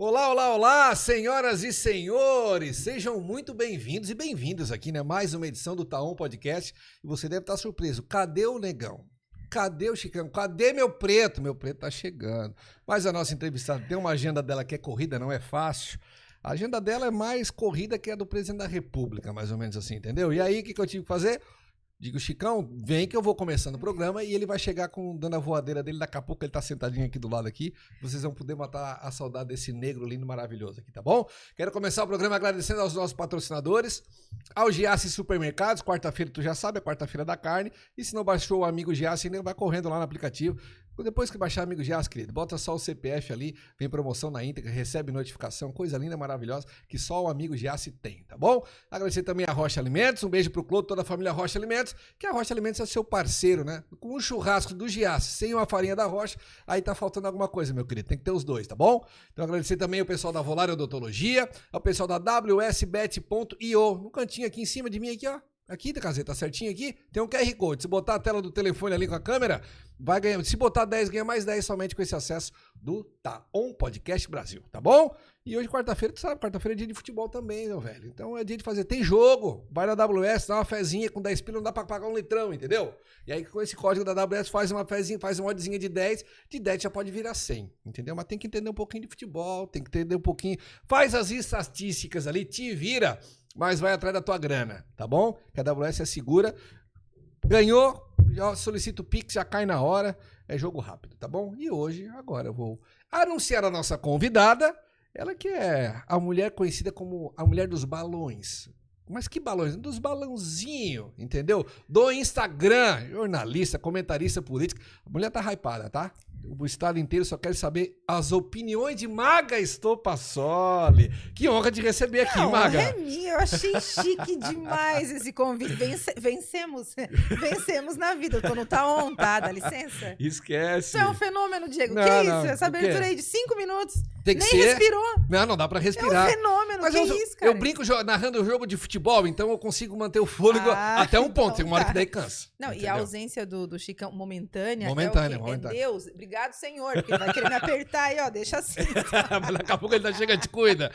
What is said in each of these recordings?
Olá, olá, olá, senhoras e senhores, sejam muito bem-vindos e bem-vindas aqui, né? Mais uma edição do Taon Podcast. E você deve estar surpreso. Cadê o Negão? Cadê o Chicão? Cadê meu preto? Meu preto tá chegando. Mas a nossa entrevistada tem uma agenda dela que é corrida, não é fácil. A agenda dela é mais corrida que a do presidente da República, mais ou menos assim, entendeu? E aí, o que eu tive que fazer? Digo, Chicão, vem que eu vou começando o programa e ele vai chegar dando a voadeira dele. Daqui a pouco ele tá sentadinho aqui do lado aqui. Vocês vão poder matar a saudade desse negro lindo maravilhoso aqui, tá bom? Quero começar o programa agradecendo aos nossos patrocinadores, ao Giasse Supermercados. Quarta-feira, tu já sabe, é quarta-feira da carne. E se não baixou o Amigo Giasse, ainda vai correndo lá no aplicativo. Depois que baixar Amigo Giasse, querido, bota só o CPF ali, vem promoção na íntegra, recebe notificação, coisa linda, maravilhosa, que só o Amigo Giasse tem, tá bom? Agradecer também a Rocha Alimentos, um beijo pro Clodo, toda a família Rocha Alimentos, que a Rocha Alimentos é seu parceiro, né? Com um churrasco do Giasse, sem uma farinha da Rocha, aí tá faltando alguma coisa, meu querido, tem que ter os dois, tá bom? Então agradecer também ao pessoal da Volare Odontologia, ao pessoal da WSBet.io, no cantinho aqui em cima de mim, aqui, ó. Aqui, tá certinho aqui? Tem um QR Code. Se botar a tela do telefone ali com a câmera, vai ganhar. Se botar 10, ganha mais 10 somente com esse acesso do Taon Podcast Brasil, tá bom? E hoje, quarta-feira, tu sabe, quarta-feira é dia de futebol também, meu velho. Então é dia de fazer. Tem jogo, vai na AWS, dá uma fezinha com 10 pila, não dá pra pagar um litrão, entendeu? E aí com esse código da AWS faz uma fezinha, faz uma oddzinha de 10 já pode virar 100, entendeu? Mas tem que entender um pouquinho de futebol, tem que entender um pouquinho. Faz as estatísticas ali, te vira. Mas vai atrás da tua grana, tá bom? Que a AWS é segura. Ganhou, já solicita o Pix, já cai na hora. É jogo rápido, tá bom? E hoje, agora, eu vou anunciar a nossa convidada. Ela que é a mulher conhecida como a mulher dos balões. Mas que balões? Dos balãozinhos, entendeu? Do Instagram, jornalista, comentarista política. A mulher tá hypada, tá? O estado inteiro só quer saber as opiniões de Maga Estopassoli. Que honra de receber aqui, Não, Maga. É minha, eu achei chique demais esse convite. Vencemos na vida. Eu tô no Taon, tá? Dá licença? Esquece. Isso é um fenômeno, Diego. Não, que não, isso? Essa o quê? abertura aí de 5 minutos. Tem que Nem ser. respirou. Não dá pra respirar. É um fenômeno, Mas que isso, cara? eu brinco narrando o jogo de futebol, então eu consigo manter o fôlego até um ponto. Tem uma hora que daí cansa. Não, entendeu? e a ausência do Chicão momentânea, Momentânea. É Deus. Obrigado, Senhor, porque ele vai querer me apertar aí, ó, deixa assim. Mas daqui a pouco ele tá chegando, te cuida.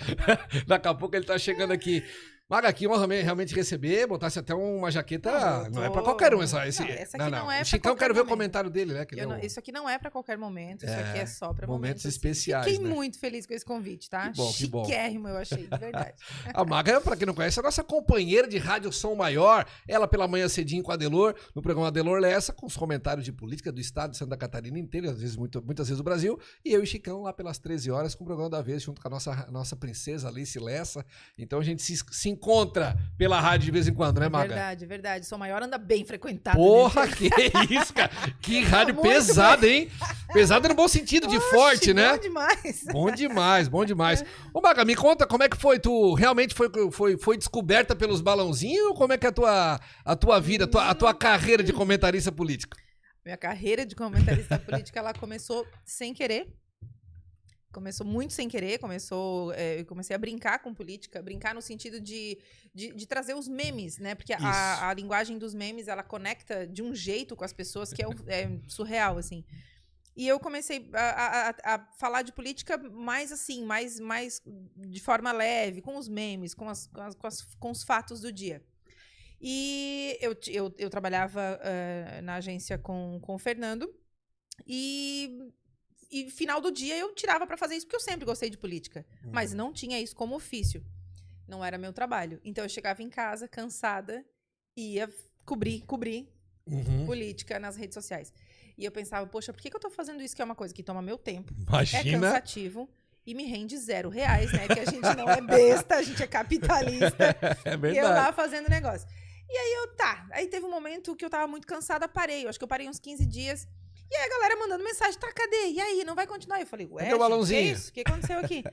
Daqui a pouco ele tá chegando aqui. Maga, aqui honra realmente receber, botasse até uma jaqueta, não é pra qualquer um. Essa aqui não é o pra Chicão, qualquer quero ver o momento. comentário dele, né? Isso aqui não é pra qualquer momento, isso aqui é só pra momentos assim. especiais, Fiquei né? muito feliz com esse convite, tá? Que bom. Chiquérrimo, eu achei, de verdade. A Maga, pra quem não conhece, é a nossa companheira de Rádio Som Maior. Ela pela manhã cedinho com a Adelor, no programa Adelor Lessa, com os comentários de política do estado de Santa Catarina inteiro, às vezes, muitas vezes do Brasil. E eu e Chicão lá pelas 13 horas com o programa da vez, junto com a nossa princesa Alice Lessa. Então a gente se encontra pela rádio de vez em quando, né, Maga? Verdade. Som Maior anda bem frequentado. Porra, que isso, cara. Que rádio pesada, hein? Pesada no bom sentido, de forte, né? Bom demais. Ô, Maga, me conta como é que foi? Tu realmente foi descoberta pelos balãozinhos ou como é que é a tua vida, a tua carreira de comentarista político? Minha carreira de comentarista política, ela começou sem querer. Começou muito sem querer, eu comecei a brincar com política, brincar no sentido de trazer os memes, né? Porque a linguagem dos memes, ela conecta de um jeito com as pessoas que é surreal, assim. E eu comecei a falar de política mais assim, mais de forma leve, com os memes, com os fatos do dia. E eu trabalhava na agência com o Fernando e final do dia eu tirava pra fazer isso, porque eu sempre gostei de política. Mas não tinha isso como ofício. Não era meu trabalho. Então eu chegava em casa, cansada, e ia cobrir política nas redes sociais. E eu pensava, poxa, por que eu tô fazendo isso, que é uma coisa que toma meu tempo? Imagina. É cansativo e me rende R$0, né? Que a gente não é besta, a gente é capitalista. É verdade. E eu lá fazendo negócio. E aí aí teve um momento que eu tava muito cansada, parei. Eu acho que eu parei uns 15 dias. E aí a galera mandando mensagem, tá, cadê? E aí, não vai continuar? Eu falei, ué, o balãozinho? Que é isso? O que aconteceu aqui?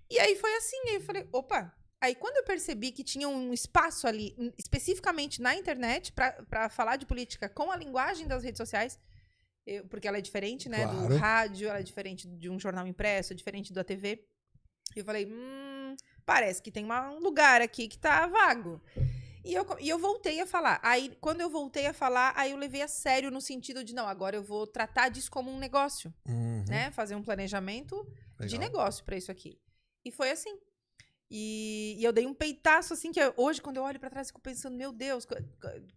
E aí foi assim, aí eu falei, opa. Aí quando eu percebi que tinha um espaço ali, especificamente na internet, pra falar de política com a linguagem das redes sociais, porque ela é diferente, né, claro, do rádio, ela é diferente de um jornal impresso, é diferente da TV. Eu falei, parece que tem um lugar aqui que tá vago. E eu voltei a falar. Aí, quando eu voltei a falar, aí eu levei a sério no sentido de, não, agora eu vou tratar disso como um negócio, né? Fazer um planejamento de negócio pra isso aqui. E foi assim. E eu dei um peitaço, assim, que hoje, quando eu olho pra trás, eu fico pensando, meu Deus,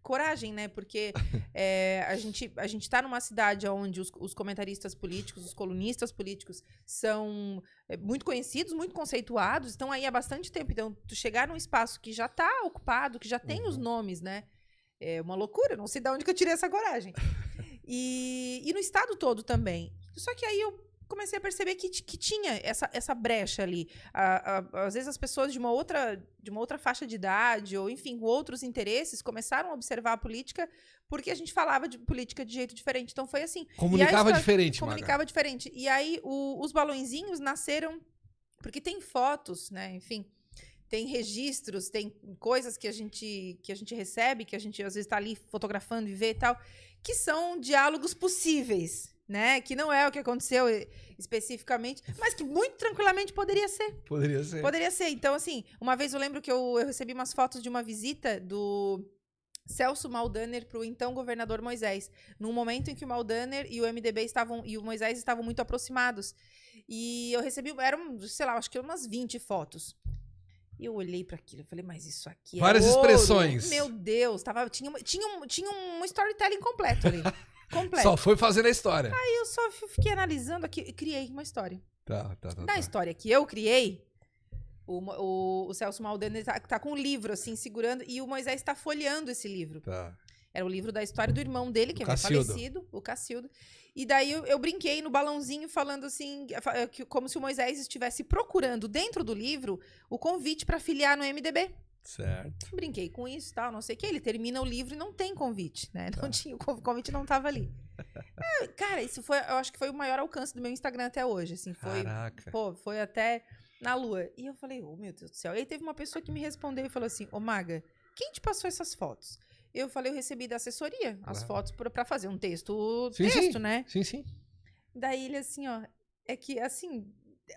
coragem, né? Porque a gente tá numa cidade onde os comentaristas políticos, os colunistas políticos são muito conhecidos, muito conceituados, estão aí há bastante tempo. Então, tu chegar num espaço que já tá ocupado, que já tem os nomes, né? É uma loucura, não sei de onde que eu tirei essa coragem. E no estado todo também. Só que aí eu comecei a perceber que tinha essa brecha ali. Às vezes as pessoas de uma outra faixa de idade, ou enfim, com outros interesses, começaram a observar a política porque a gente falava de política de jeito diferente. Então foi assim. Comunicava diferente, Comunicava diferente. E aí os balõezinhos nasceram porque tem fotos, né? Enfim, tem registros, tem coisas que a gente recebe, que a gente às vezes está ali fotografando e vê e tal, que são diálogos possíveis. Né? Que não é o que aconteceu especificamente, mas que muito tranquilamente poderia ser. Poderia ser. Então, assim, uma vez eu lembro que eu recebi umas fotos de uma visita do Celso Maldaner para o então governador Moisés, num momento em que o Maldaner e o MDB e o Moisés estavam muito aproximados. E eu recebi, eram, sei lá, acho que umas 20 fotos. E eu olhei para aquilo e falei, mas isso aqui várias ouro. Expressões. Meu Deus, tinha um storytelling completo ali. Completo. Só foi fazendo a história. Aí eu só fiquei analisando aqui e criei uma história. Tá. História que eu criei, o Celso Maldaner tá com um livro, assim, segurando, e o Moisés está folheando esse livro. Tá. Era o livro da história do irmão dele, que é falecido, o Cacildo. E daí eu brinquei no balãozinho falando assim, como se o Moisés estivesse procurando dentro do livro o convite para filiar no MDB. Certo. Brinquei com isso e tal, não sei o que. Ele termina o livro e não tem convite, né? Não tinha, o convite não tava ali. Cara, isso foi, eu acho que foi o maior alcance do meu Instagram até hoje, assim. Caraca. Foi até na lua. E eu falei, oh, meu Deus do céu. E aí teve uma pessoa que me respondeu e falou assim, ô Maga, quem te passou essas fotos? Eu falei, eu recebi da assessoria as fotos pra fazer um texto, né? Sim. Daí ele assim, ó, é que assim,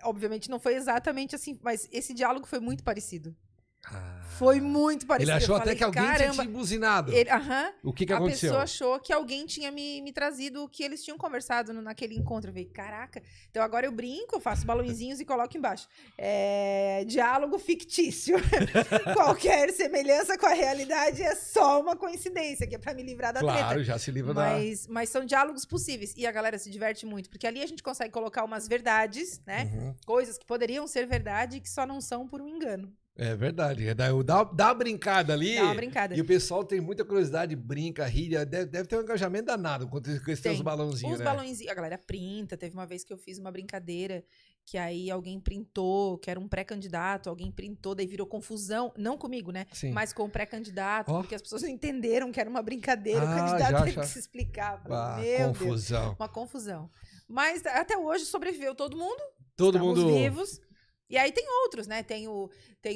obviamente não foi exatamente assim, mas esse diálogo foi muito parecido. Foi muito parecido. Ele achou até que alguém tinha te buzinado. O que aconteceu? A pessoa achou que alguém tinha me trazido o que eles tinham conversado naquele encontro. Eu falei, caraca. Então agora eu brinco, eu faço balõezinhos e coloco embaixo. Diálogo fictício. Qualquer semelhança com a realidade é só uma coincidência, que é pra me livrar da treta. Claro, já se livra Mas são diálogos possíveis. E a galera se diverte muito, porque ali a gente consegue colocar umas verdades, né? Coisas que poderiam ser verdade e que só não são por um engano. É verdade. Dá uma brincada ali. Dá uma brincada. E o pessoal tem muita curiosidade, brinca, ri. Deve ter um engajamento danado com esses balãozinhos, Os balãozinhos, a galera printa. Teve uma vez que eu fiz uma brincadeira que aí alguém printou, que era um pré-candidato, alguém printou, daí virou confusão. Não comigo, né? Sim. Mas com o pré-candidato, porque as pessoas não entenderam que era uma brincadeira. O candidato teve que se explicar. Meu confusão. Deus, uma confusão. Mas até hoje sobreviveu todo mundo. Todo Estamos mundo vivos. E aí tem outros, né? Tem um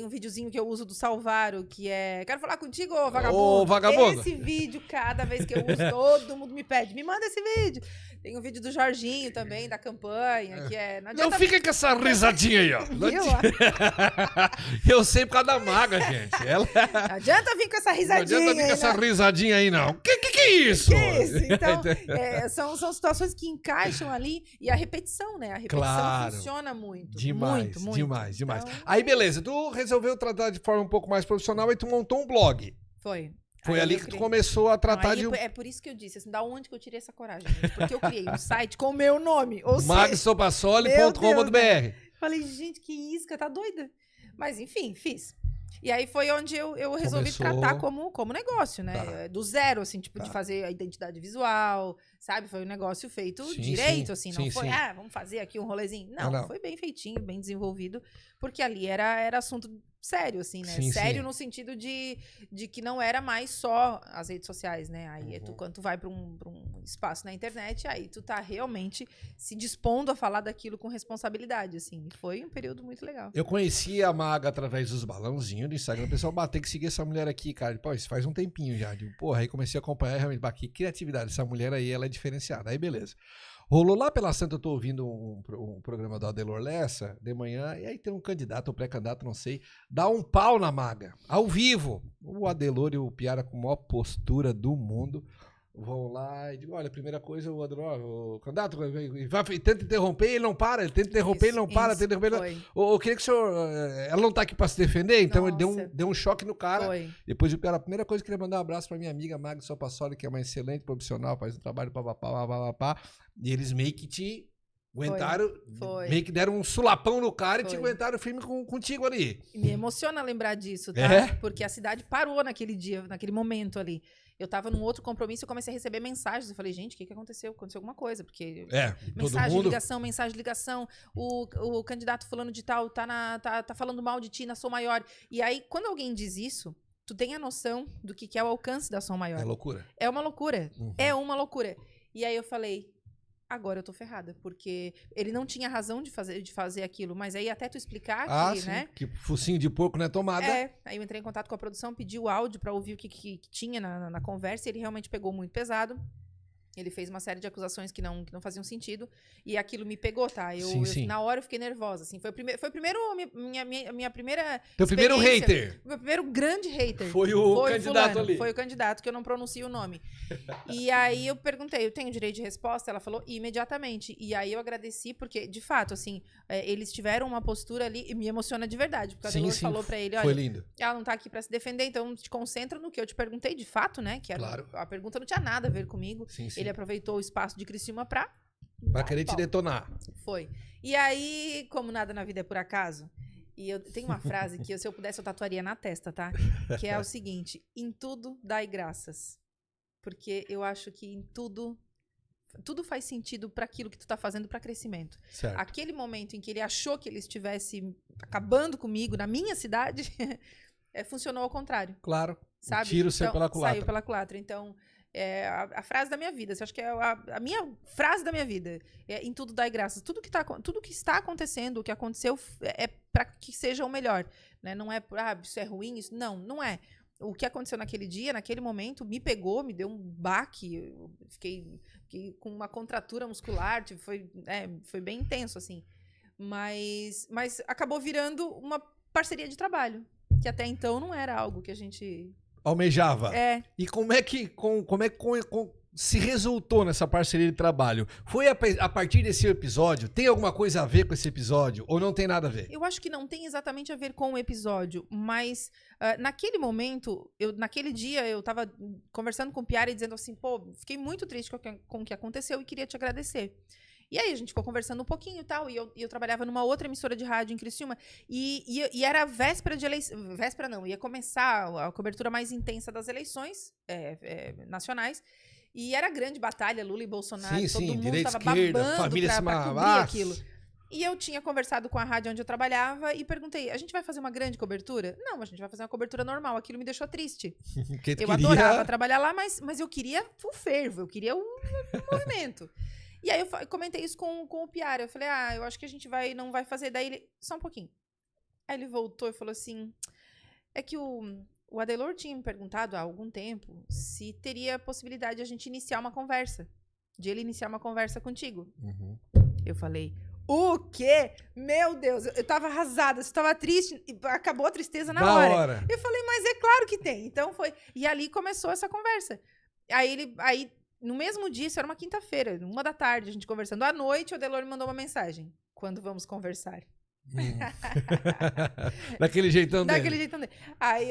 videozinho que eu uso do Salvaro, que é... Quero falar contigo, ô vagabundo. Ô, vagabundo. Esse vídeo, cada vez que eu uso, todo mundo me pede. Me manda esse vídeo. Tem um vídeo do Jorginho também, da campanha, que é... Não fica com essa risadinha aí, ó. Eu sei por causa da Maga, gente. Não adianta vir com essa risadinha. Não adianta vir com essa risadinha aí, não. Que é isso? Que é isso? Então, são situações que encaixam ali. E a repetição, né? A repetição funciona muito. Demais. Então, Aí, beleza. Tu resolveu tratar de forma um pouco mais profissional e tu montou um blog. Foi. Foi ali que tu começou a tratar de... É por isso que eu disse, assim, da onde que eu tirei essa coragem, gente? Porque eu criei um site com o meu nome, ou seja... magsopassoli.com.br. Falei, gente, que isca, tá doida? Mas, enfim, fiz. E aí foi onde eu resolvi tratar como negócio, né? Do zero, assim, tipo, de fazer a identidade visual, sabe? Foi um negócio feito direito, assim. Não foi, vamos fazer aqui um rolezinho. Não, foi bem feitinho, bem desenvolvido, porque ali era assunto sério, assim, né? Sério no sentido de que não era mais só as redes sociais, né? Aí quando tu vai pra um espaço na internet, aí tu tá realmente se dispondo a falar daquilo com responsabilidade, assim. E foi um período muito legal. Eu conheci a Maga através dos balãozinhos do Instagram. O pessoal tem que seguir essa mulher aqui, cara. Pô, isso faz um tempinho já. Porra, aí comecei a acompanhar realmente. Que criatividade. Essa mulher aí, ela é diferenciada. Aí, beleza. Rolou lá pela Santa, eu tô ouvindo um programa do Adelor Lessa de manhã, e aí tem um candidato ou pré-candidato, não sei, dá um pau na maga, ao vivo. O Adelor e o Piara com a maior postura do mundo vão lá e digo, olha, a primeira coisa, o Adelor, o candidato, tenta interromper, ele não para, ele tenta interromper, ele não para, tenta interromper. Eu queria que o senhor, ela não tá aqui pra se defender, então ele deu um choque no cara. Depois o Piara, a primeira coisa, eu queria mandar um abraço pra minha amiga Magda Sopassoli, que é uma excelente profissional, faz um trabalho papapá, e eles meio que te aguentaram, meio que deram um sulapão no cara e te aguentaram firme contigo ali. E me emociona lembrar disso, tá? Porque a cidade parou naquele dia, naquele momento ali. Eu tava num outro compromisso e comecei a receber mensagens. Eu falei, gente, o que aconteceu? Aconteceu alguma coisa. Porque mensagem, ligação. O candidato fulano de tal tá falando mal de ti na Som Maior. E aí, quando alguém diz isso, tu tem a noção do que é o alcance da Som Maior. É loucura. É uma loucura. É uma loucura. E aí eu falei, agora eu tô ferrada, porque ele não tinha razão de fazer aquilo, mas aí até tu explicar que, sim, né? Que focinho de porco não é tomada. Aí eu entrei em contato com a produção, pedi o áudio pra ouvir o que tinha na conversa, e ele realmente pegou muito pesado. Ele fez uma série de acusações que não faziam sentido. E aquilo me pegou, tá? Sim. Na hora eu fiquei nervosa, assim. Foi o primeiro minha primeira Teu primeiro hater. Meu primeiro grande hater. Foi o candidato ali. Foi o candidato, que eu não pronuncio o nome. E aí eu perguntei, eu tenho direito de resposta? Ela falou imediatamente. E aí eu agradeci, porque, de fato, assim, eles tiveram uma postura ali, e me emociona de verdade. Porque a Adelor falou pra ele, olha, foi lindo. Ela não tá aqui pra se defender, então te concentra no que eu te perguntei, de fato, né? Que era, a pergunta não tinha nada a ver comigo. Sim. Ele aproveitou o espaço de Criciúma pra querer te detonar. Foi. E aí, como nada na vida é por acaso, e eu tenho uma frase que, se eu pudesse, eu tatuaria na testa, tá? Que é o seguinte: em tudo dai graças. Porque eu acho que em tudo faz sentido para aquilo que tu tá fazendo para crescimento. Certo. Aquele momento em que ele achou que ele estivesse acabando comigo na minha cidade, funcionou ao contrário. Claro. Sabe? O tiro saiu pela culatra. Saiu pela culatra. Então, a frase da minha vida. Você acha que é a minha frase da minha vida? Em tudo dai graças. Tudo que está acontecendo, o que aconteceu, é para que seja o melhor. Né? Não é, isso é ruim, isso. Não é. O que aconteceu naquele dia, naquele momento, me pegou, me deu um baque. Eu fiquei com uma contratura muscular. Foi bem intenso, assim. Mas acabou virando uma parceria de trabalho. Que até então não era algo que a gente almejava. E como é que se resultou nessa parceria de trabalho? Foi a partir desse episódio? Tem alguma coisa a ver com esse episódio? Ou não tem nada a ver? Eu acho que não tem exatamente a ver com o episódio, mas naquele momento, naquele dia, eu tava conversando com o Piara e dizendo assim, pô, fiquei muito triste com o que aconteceu e queria te agradecer. E aí a gente ficou conversando um pouquinho e tal, e eu trabalhava numa outra emissora de rádio em Criciúma, e era véspera de eleição, véspera não, ia começar a cobertura mais intensa das eleições nacionais, e era grande batalha, Lula e Bolsonaro, todo mundo estava babando pra cobrir aquilo. E eu tinha conversado com a rádio onde eu trabalhava e perguntei, a gente vai fazer uma grande cobertura? Não, a gente vai fazer uma cobertura normal. Aquilo me deixou triste. Eu adorava trabalhar lá, mas eu queria o fervo, eu queria o movimento. E aí eu comentei isso com o Piara. Eu falei, eu acho que a gente não vai fazer. Daí ele, só um pouquinho. Aí ele voltou e falou assim, é que o Adelor tinha me perguntado há algum tempo se teria a possibilidade de a gente iniciar uma conversa. De ele iniciar uma conversa contigo. Uhum. Eu falei, o quê? Meu Deus, eu tava arrasada, eu tava triste, acabou a tristeza na hora. Eu falei, mas é claro que tem. Então foi. E ali começou essa conversa. Aí no mesmo dia, isso era uma quinta-feira, 1h da tarde, a gente conversando. À noite, o Adelor me mandou uma mensagem. Quando vamos conversar? Daquele jeitão dele. Daquele jeitão dele. Aí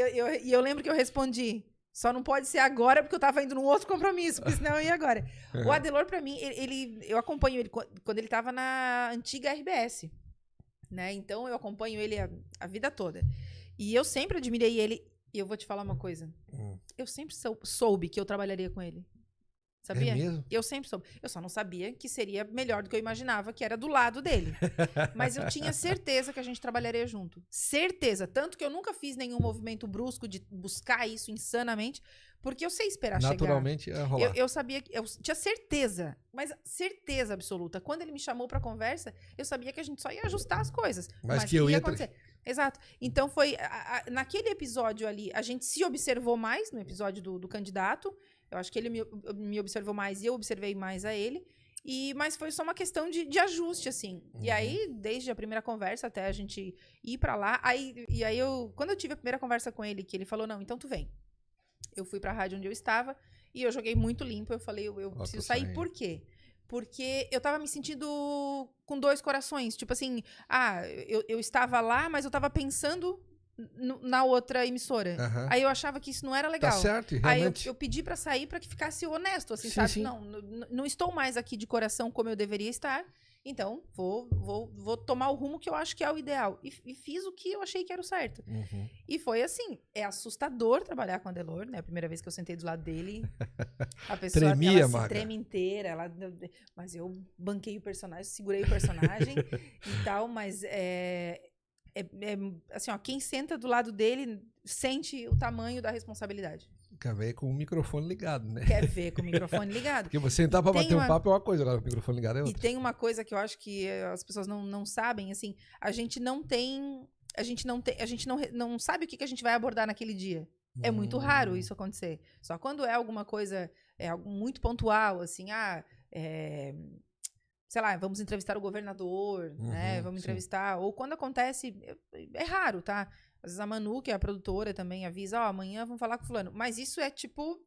eu lembro que eu respondi, só não pode ser agora, porque eu tava indo num outro compromisso, porque senão eu ia agora. O Adelor, pra mim, eu acompanho ele quando ele tava na antiga RBS. Né? Então, eu acompanho ele a vida toda. E eu sempre admirei ele. E eu vou te falar uma coisa. Eu sempre soube que eu trabalharia com ele. Sabia? É mesmo? Eu sempre soube. Eu só não sabia que seria melhor do que eu imaginava, que era do lado dele. Mas eu tinha certeza que a gente trabalharia junto. Certeza. Tanto que eu nunca fiz nenhum movimento brusco de buscar isso insanamente, porque eu sei esperar naturalmente chegar. Ia rolar. Eu sabia, eu tinha certeza, mas certeza absoluta. Quando ele me chamou pra conversa, eu sabia que a gente só ia ajustar as coisas. Mas que eu ia acontecer. Exato. Então foi, naquele episódio ali, a gente se observou mais, no episódio do candidato. Eu acho que ele me observou mais e eu observei mais a ele. Mas foi só uma questão de ajuste, assim. E aí, desde a primeira conversa até a gente ir pra lá, quando eu tive a primeira conversa com ele, que ele falou, não, então tu vem. Eu fui pra rádio onde eu estava e eu joguei muito limpo, eu falei, eu preciso sair. Por quê? Porque eu tava me sentindo com dois corações. Tipo assim, eu estava lá, mas eu tava pensando na outra emissora. Aí eu achava que isso não era legal. Tá certo, realmente. Aí eu pedi pra sair pra que ficasse honesto, assim, Sim, sabe? sim. Não estou mais aqui de coração como eu deveria estar. Então, vou tomar o rumo que eu acho que é o ideal. E fiz o que eu achei que era o certo. E foi assim, é assustador trabalhar com a Adelor, né? A primeira vez que eu sentei do lado dele, a pessoa Tremia, ela se Maga. treme inteira. Mas eu banquei o personagem, segurei o personagem e tal, mas assim, ó, quem senta do lado dele sente o tamanho da responsabilidade. Quer ver com o microfone ligado, né? Quer ver com o microfone ligado. Porque você sentar pra bater um papo é uma coisa, agora o microfone ligado é outra. E tem uma coisa que eu acho que as pessoas não sabem, assim, a gente não sabe o que a gente vai abordar naquele dia. É muito raro isso acontecer. Só quando é alguma coisa, algo muito pontual, assim, sei lá, vamos entrevistar o governador, né? Vamos entrevistar. Ou quando acontece, é raro, tá? Às vezes a Manu, que é a produtora, também avisa, amanhã vamos falar com fulano. Mas isso é tipo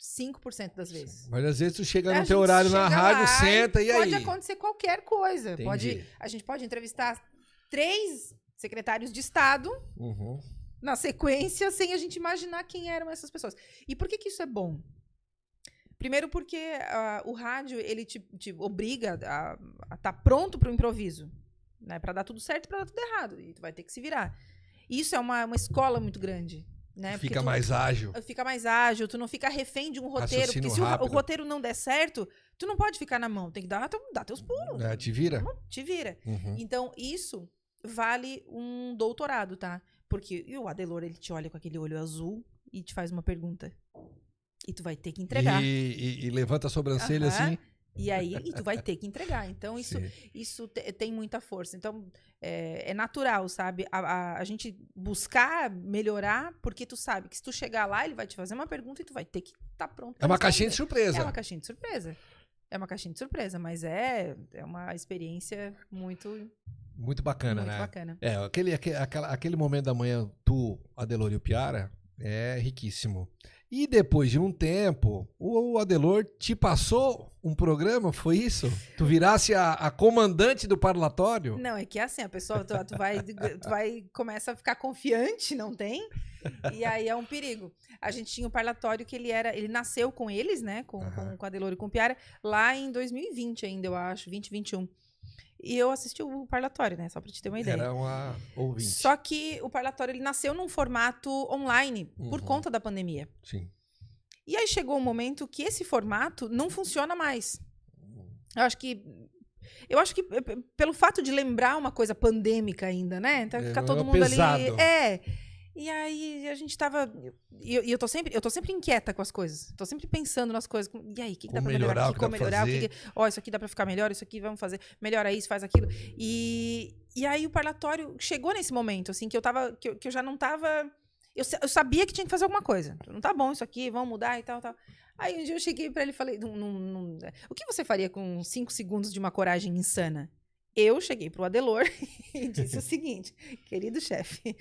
5% das vezes. Mas às vezes tu chega no teu horário na rádio, senta e aí? Pode acontecer qualquer coisa. Entendi. A gente pode entrevistar 3 secretários de Estado na sequência, sem a gente imaginar quem eram essas pessoas. E por que isso é bom? Primeiro porque o rádio, ele te obriga a estar pronto para o improviso. Né? Para dar tudo certo e para dar tudo errado. E tu vai ter que se virar. E isso é uma escola muito grande. Né? Fica mais ágil. Fica mais ágil, tu não fica refém de um roteiro. Raciocínio porque se o roteiro não der certo, tu não pode ficar na mão. Tem que dar teus pulos. Te vira. Te vira. Então, isso vale um doutorado, tá? Porque o Adelor, ele te olha com aquele olho azul e te faz uma pergunta. E tu vai ter que entregar. E levanta a sobrancelha assim. E tu vai ter que entregar. Então, isso tem muita força. Então, é natural, sabe? A gente buscar melhorar, porque tu sabe que se tu chegar lá, ele vai te fazer uma pergunta e tu vai ter que estar pronto. É uma caixinha de surpresa. É uma caixinha de surpresa. É uma caixinha de surpresa, mas é uma experiência muito bacana, muito né? Bacana. Aquele momento da manhã, tu, Adelor e o Piara, é riquíssimo. E depois de um tempo, o Adelor te passou um programa, foi isso? Tu virasse a comandante do parlatório? Não, é que é assim, a pessoa, tu vai começa a ficar confiante, não tem? E aí é um perigo. A gente tinha um parlatório que ele nasceu com eles, né, com a Adelor e com o Piara, lá em 2020 ainda, eu acho, 2021. E eu assisti o parlatório, né? Só pra te ter uma ideia. Era uma ouvinte. Só que o parlatório, ele nasceu num formato online, por conta da pandemia. Sim. E aí chegou um momento que esse formato não funciona mais. Eu acho que pelo fato de lembrar uma coisa pandêmica ainda, né? Então fica todo mundo pesado. Ali... E aí a gente tava... E eu tô sempre inquieta com as coisas. Tô sempre pensando nas coisas. E aí, o que dá pra melhorar aqui? Como melhorar? Isso aqui dá pra ficar melhor, isso aqui vamos fazer. Melhora isso, faz aquilo. E aí o parlatório chegou nesse momento, assim, que eu já não tava... Eu sabia que tinha que fazer alguma coisa. Não tá bom isso aqui, vamos mudar e tal. Aí um dia eu cheguei pra ele e falei... o que você faria com 5 segundos de uma coragem insana? Eu cheguei pro Adelor e disse o seguinte, querido chefe,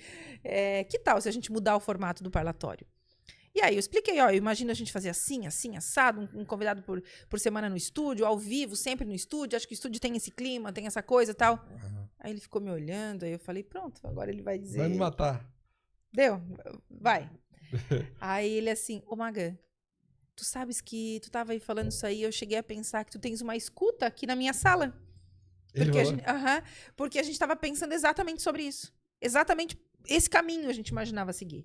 que tal se a gente mudar o formato do parlatório? E aí eu expliquei, eu imagino a gente fazer assim, assado, um convidado por semana no estúdio, ao vivo, sempre no estúdio, acho que o estúdio tem esse clima, tem essa coisa e tal. Aí ele ficou me olhando, aí eu falei, pronto, agora ele vai dizer... Vai me matar. Deu? Vai. Aí ele assim, Maga, tu sabes que tu tava aí falando isso aí, eu cheguei a pensar que tu tens uma escuta aqui na minha sala. Porque a gente estava pensando exatamente sobre isso. Exatamente esse caminho a gente imaginava seguir.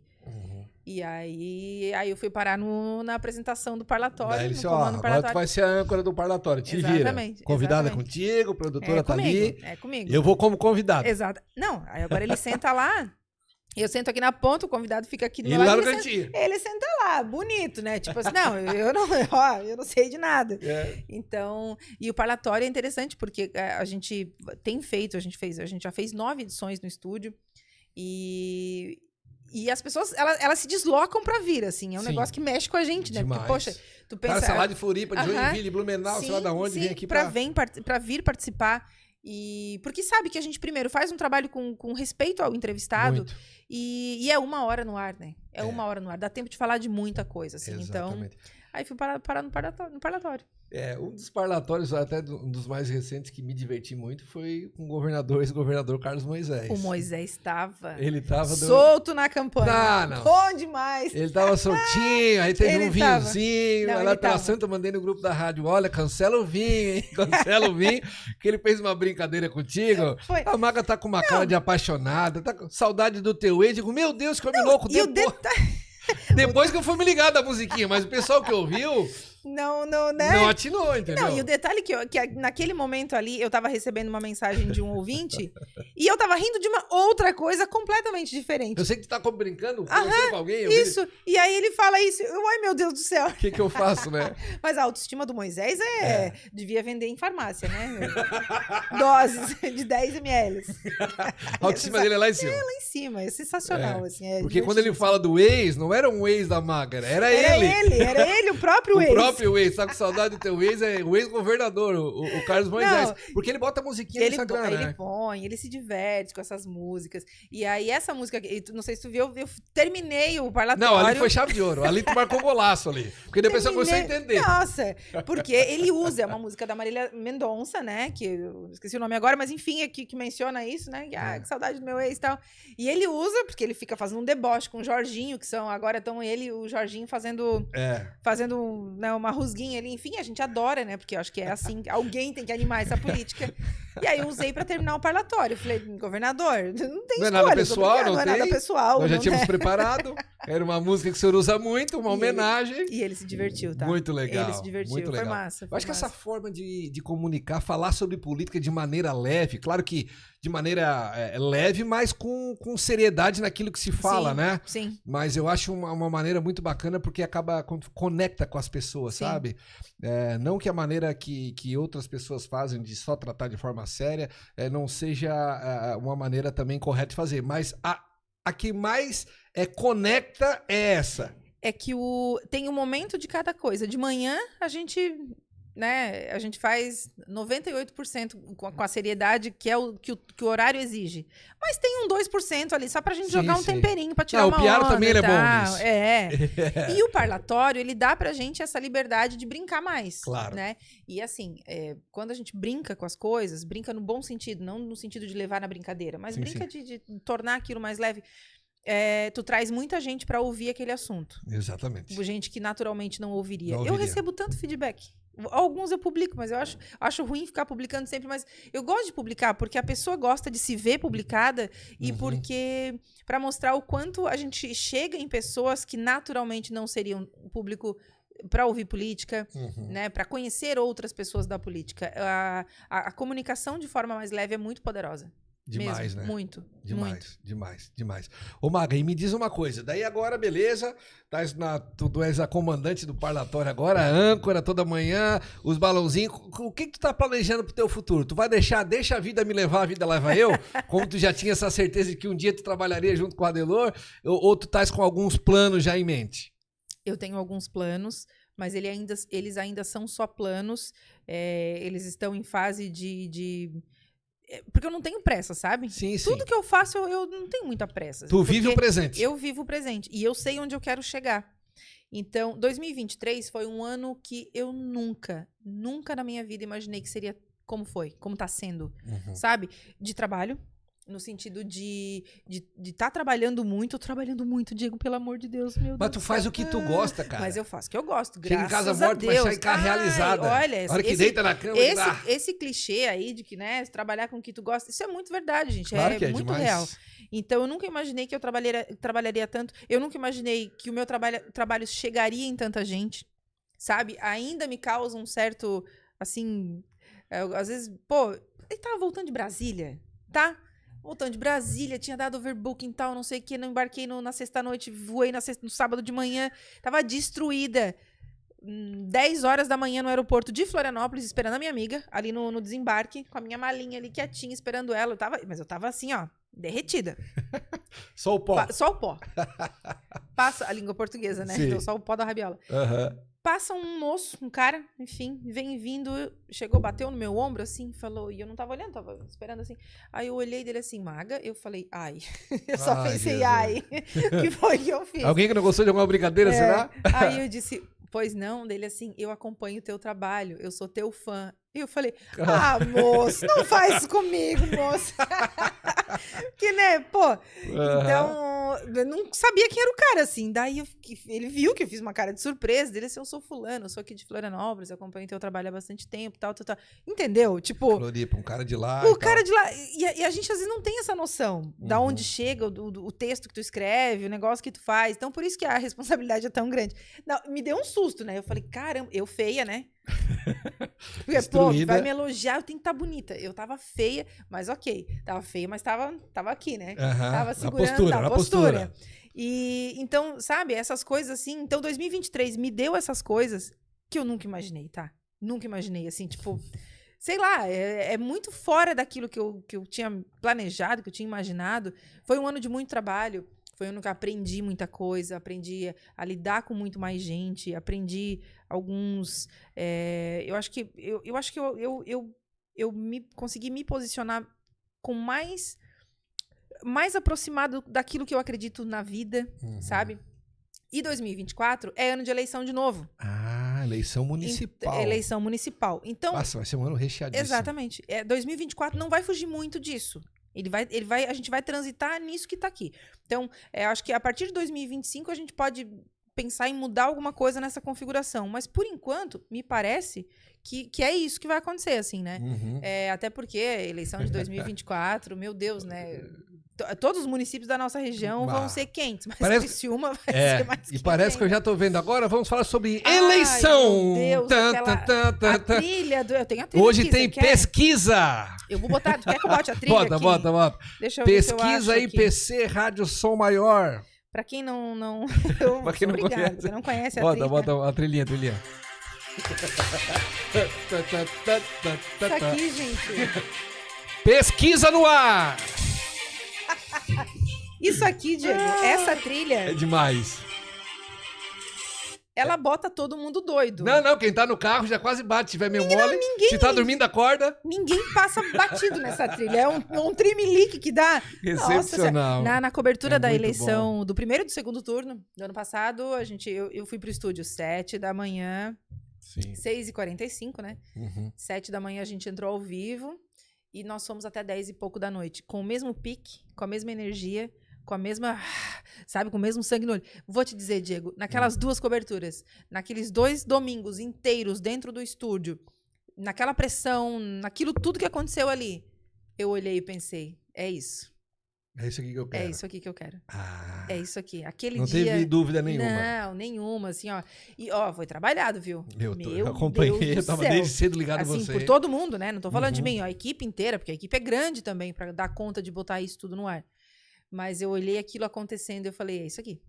E aí eu fui parar na apresentação do parlatório. Daí ele disse, agora tu vai ser a âncora do parlatório, te exatamente, vira. Convidada exatamente. Contigo, a produtora tá ali. É comigo. Eu vou como convidado. Exato. Não, aí agora ele senta lá, eu sento aqui na ponta, o convidado fica aqui do meu lado. Lá no cantinho. Ele senta lá, bonito, né? Tipo assim, não, eu não sei de nada. Então, e o parlatório é interessante porque a gente já fez 9 edições no estúdio e E as pessoas, elas se deslocam pra vir, assim. É um Sim. negócio que mexe com a gente, né? Demais. Porque, poxa, tu pensa... Cara, sei lá de Floripa, de Joinville, Blumenau, sei lá de onde, vem aqui pra vir participar. E porque sabe que a gente primeiro faz um trabalho com respeito ao entrevistado. Muito. E é 1 hora no ar, né? É 1 hora no ar. Dá tempo de falar de muita coisa, assim. Exatamente. Então, aí fui parar no parlatório. Um dos parlatórios, até um dos mais recentes que me diverti muito, foi com o ex-governador Carlos Moisés. O Moisés estava solto na campanha. Não. Bom demais. Ele tava soltinho, aí teve um vinhozinho, Não, lá pela Santa, eu mandei no grupo da rádio, olha, cancela o vinho, hein? Cancela o vinho, que ele fez uma brincadeira contigo. Foi. A Maga tá com uma cara de apaixonada, tá com saudade do teu ex. Digo, meu Deus, que homem louco. Depois que eu fui me ligar da musiquinha, mas o pessoal que ouviu... Não, né? Não atinou, entendeu? Não, e o detalhe que naquele momento ali, eu tava recebendo uma mensagem de um ouvinte e eu tava rindo de uma outra coisa completamente diferente. Eu sei que tu tá brincando, conversando com alguém. Isso, e aí ele fala isso, ai meu Deus do céu. O que eu faço, né? Mas a autoestima do Moisés devia vender em farmácia, né? Doses de 10 ml. A autoestima dele é lá em cima. É lá em cima, é sensacional, assim. Porque quando ele fala do ex, não era um ex da Maga, era ele, o próprio ex. O próprio ex, tá com saudade do teu ex, é o ex-governador, o Carlos Moisés. Não, porque ele bota a musiquinha no Instagram, né? Ele põe, ele se diverte com essas músicas. E aí, essa música, não sei se tu viu, eu terminei o parlatório. Não, ali foi chave de ouro. Ali tu marcou golaço ali. Porque depois você começou a entender. Nossa, porque ele usa, é uma música da Marília Mendonça, né? Que eu esqueci o nome agora, mas enfim, é que menciona isso, né? Que saudade do meu ex e tal. E ele usa, porque ele fica fazendo um deboche com o Jorginho, que são, agora estão ele e o Jorginho fazendo né, uma rusguinha ali, enfim, a gente adora, né? Porque eu acho que é assim, alguém tem que animar essa política. E aí eu usei pra terminar o parlatório. Eu falei, governador, não tem escolha. Não é nada pessoal, não é nada pessoal. Nós já tínhamos preparado. Era uma música que o senhor usa muito, uma homenagem. E ele se divertiu, tá? Muito legal. Ele se divertiu, muito legal. Foi massa. Eu acho que essa forma de comunicar, falar sobre política de maneira leve, claro que de maneira leve, mas com seriedade naquilo que se fala, né? Sim. Mas eu acho uma maneira muito bacana porque conecta com as pessoas, sabe? Não que a maneira que outras pessoas fazem de só tratar de forma séria não seja uma maneira também correta de fazer, mas a que mais conecta é essa. É que tem um momento de cada coisa. De manhã, a gente faz 98% com a seriedade que é que o horário exige. Mas tem um 2% ali, só pra gente jogar um temperinho, pra tirar uma onda. O Piaro também ele é bom nisso. E o parlatório, ele dá pra gente essa liberdade de brincar mais. Claro. Né? E assim, quando a gente brinca com as coisas, brinca no bom sentido, não no sentido de levar na brincadeira, mas brinca de tornar aquilo mais leve. Tu traz muita gente pra ouvir aquele assunto. Exatamente. Gente que naturalmente não ouviria. Eu recebo tanto feedback. Alguns eu publico, mas eu acho ruim ficar publicando sempre, mas eu gosto de publicar porque a pessoa gosta de se ver publicada e porque para mostrar o quanto a gente chega em pessoas que naturalmente não seriam público para ouvir política, né, para conhecer outras pessoas da política. A comunicação de forma mais leve é muito poderosa. Demais, mesmo. né? Muito. Demais. Ô, Maga, e me diz uma coisa. Daí agora, beleza, tu és a comandante do parlatório agora, a âncora toda manhã, os balãozinhos. O que tu tá planejando pro teu futuro? Tu vai deixa a vida me levar, a vida leva eu? Como tu já tinha essa certeza de que um dia tu trabalharia junto com a Adelor? Ou tu estás com alguns planos já em mente? Eu tenho alguns planos, mas eles ainda são só planos. Eles estão em fase de porque eu não tenho pressa, sabe? Sim. Tudo que eu faço, eu não tenho muita pressa. Tu vive o presente. Eu vivo o presente. E eu sei onde eu quero chegar. Então, 2023 foi um ano que eu nunca na minha vida imaginei que seria como foi, como tá sendo, sabe? De trabalho. No sentido de estar trabalhando muito, Diego, pelo amor de Deus, meu Deus. Mas tu faz o que tu gosta, cara. Mas eu faço o que eu gosto, graças a Deus. Chega em casa morto, vai sair realizada. Olha, a hora que deita na cama. Esse clichê aí de que, né, trabalhar com o que tu gosta, isso é muito verdade, gente. Claro que é muito demais. Real. Então, eu nunca imaginei que eu trabalharia tanto. Eu nunca imaginei que o meu trabalho chegaria em tanta gente, sabe? Ainda me causa um certo, assim, às vezes, ele tava voltando de Brasília, tá? Voltando de Brasília, tinha dado overbooking e tal, não sei o que, não embarquei na sexta-noite, voei no sábado de manhã, tava destruída. 10 horas da manhã no aeroporto de Florianópolis, esperando a minha amiga, ali no desembarque, com a minha malinha ali quietinha, esperando ela. Mas eu tava assim, ó, derretida. Só o pó. Só o pó. Passa a língua portuguesa, né? Sim. Então, só o pó da rabiola. Aham. Passa um moço, um cara, enfim, vem vindo, chegou, bateu no meu ombro, assim, falou, e eu não tava olhando, tava esperando, assim. Aí eu olhei dele assim, maga, eu falei, ai. Eu só Ai, pensei, Jesus. ai. O que foi que eu fiz? Alguém que não gostou de alguma brincadeira, será? Aí eu disse, pois não, dele assim, eu acompanho o teu trabalho, eu sou teu fã. E eu falei, moço, não faz isso comigo, moço. Que, né, pô, então, eu não sabia quem era o cara, assim. Daí ele viu que eu fiz uma cara de surpresa, dele assim, eu sou fulano, eu sou aqui de Florianópolis, eu acompanho teu trabalho há bastante tempo, tal. Entendeu? Tipo... Floripa, um cara de lá O cara de lá, e a gente às vezes não tem essa noção da onde chega o texto que tu escreve, o negócio que tu faz. Então, por isso que a responsabilidade é tão grande. Não, me deu um susto, né? Eu falei, caramba, eu feia, né? Porque, pô, vai me elogiar, eu tenho que estar bonita. Eu tava feia, mas ok. Tava feia, mas tava aqui, né? Tava segurando a postura. E então, sabe, essas coisas assim. Então, 2023 me deu essas coisas que eu nunca imaginei, tá? Nunca imaginei, assim, tipo... Sei lá, é muito fora daquilo que eu tinha planejado, que eu tinha imaginado. Foi um ano de muito trabalho. Foi um ano que eu aprendi muita coisa, aprendi a lidar com muito mais gente, aprendi alguns... eu acho que eu consegui me posicionar com mais aproximado daquilo que eu acredito na vida, sabe? E 2024 é ano de eleição de novo. Ah, eleição municipal. Eleição municipal. Então, nossa, vai ser um ano recheadíssimo. Exatamente. 2024 não vai fugir muito disso. A gente vai transitar nisso que tá aqui. Então, acho que a partir de 2025 a gente pode pensar em mudar alguma coisa nessa configuração. Mas, por enquanto, me parece que é isso que vai acontecer, assim, né? Até porque a eleição de 2024, meu Deus, né? Todos os municípios da nossa região vão ser quentes, mas Criciúma vai ser mais quente. E parece que eu já tô vendo agora. Vamos falar sobre eleição. Meu Deus, a trilha eu tenho a trilha hoje aqui, tem pesquisa. Eu vou botar, tu quer que eu bote a trilha aqui? Bota. Deixa eu ver se eu pesquisa acho IPC Rádio Som Maior. Pra quem não pra quem não conhece. Você não conhece a trilha. Bota a trilhinha. Isso aqui, gente. Pesquisa no ar. Isso aqui, Diego, essa trilha... É demais. Ela bota todo mundo doido. Não, quem tá no carro já quase bate, se tiver meio mole. Se tá dormindo, acorda. Ninguém passa batido nessa trilha. É um trimelique que dá... Excepcional. Nossa, na cobertura da eleição do primeiro e do segundo turno do ano passado, eu fui pro estúdio 7 da manhã, 6h45, né? 7 da manhã a gente entrou ao vivo. E nós fomos até 10 e pouco da noite, com o mesmo pique, com a mesma energia, com a mesma, sabe, com o mesmo sangue no olho. Vou te dizer, Diego, naquelas duas coberturas, naqueles 2 domingos inteiros dentro do estúdio, naquela pressão, naquilo tudo que aconteceu ali, eu olhei e pensei, é isso. É isso aqui que eu quero. É isso aqui que eu quero. É isso aqui. Aquele não dia... Não teve dúvida nenhuma. Não, nenhuma, assim, ó. E, ó, foi trabalhado, viu? Eu acompanhei, eu tava desde cedo ligado assim, você. Por todo mundo, né? Não tô falando de mim, ó, a equipe inteira, porque a equipe é grande também pra dar conta de botar isso tudo no ar. Mas eu olhei aquilo acontecendo e eu falei, é isso aqui.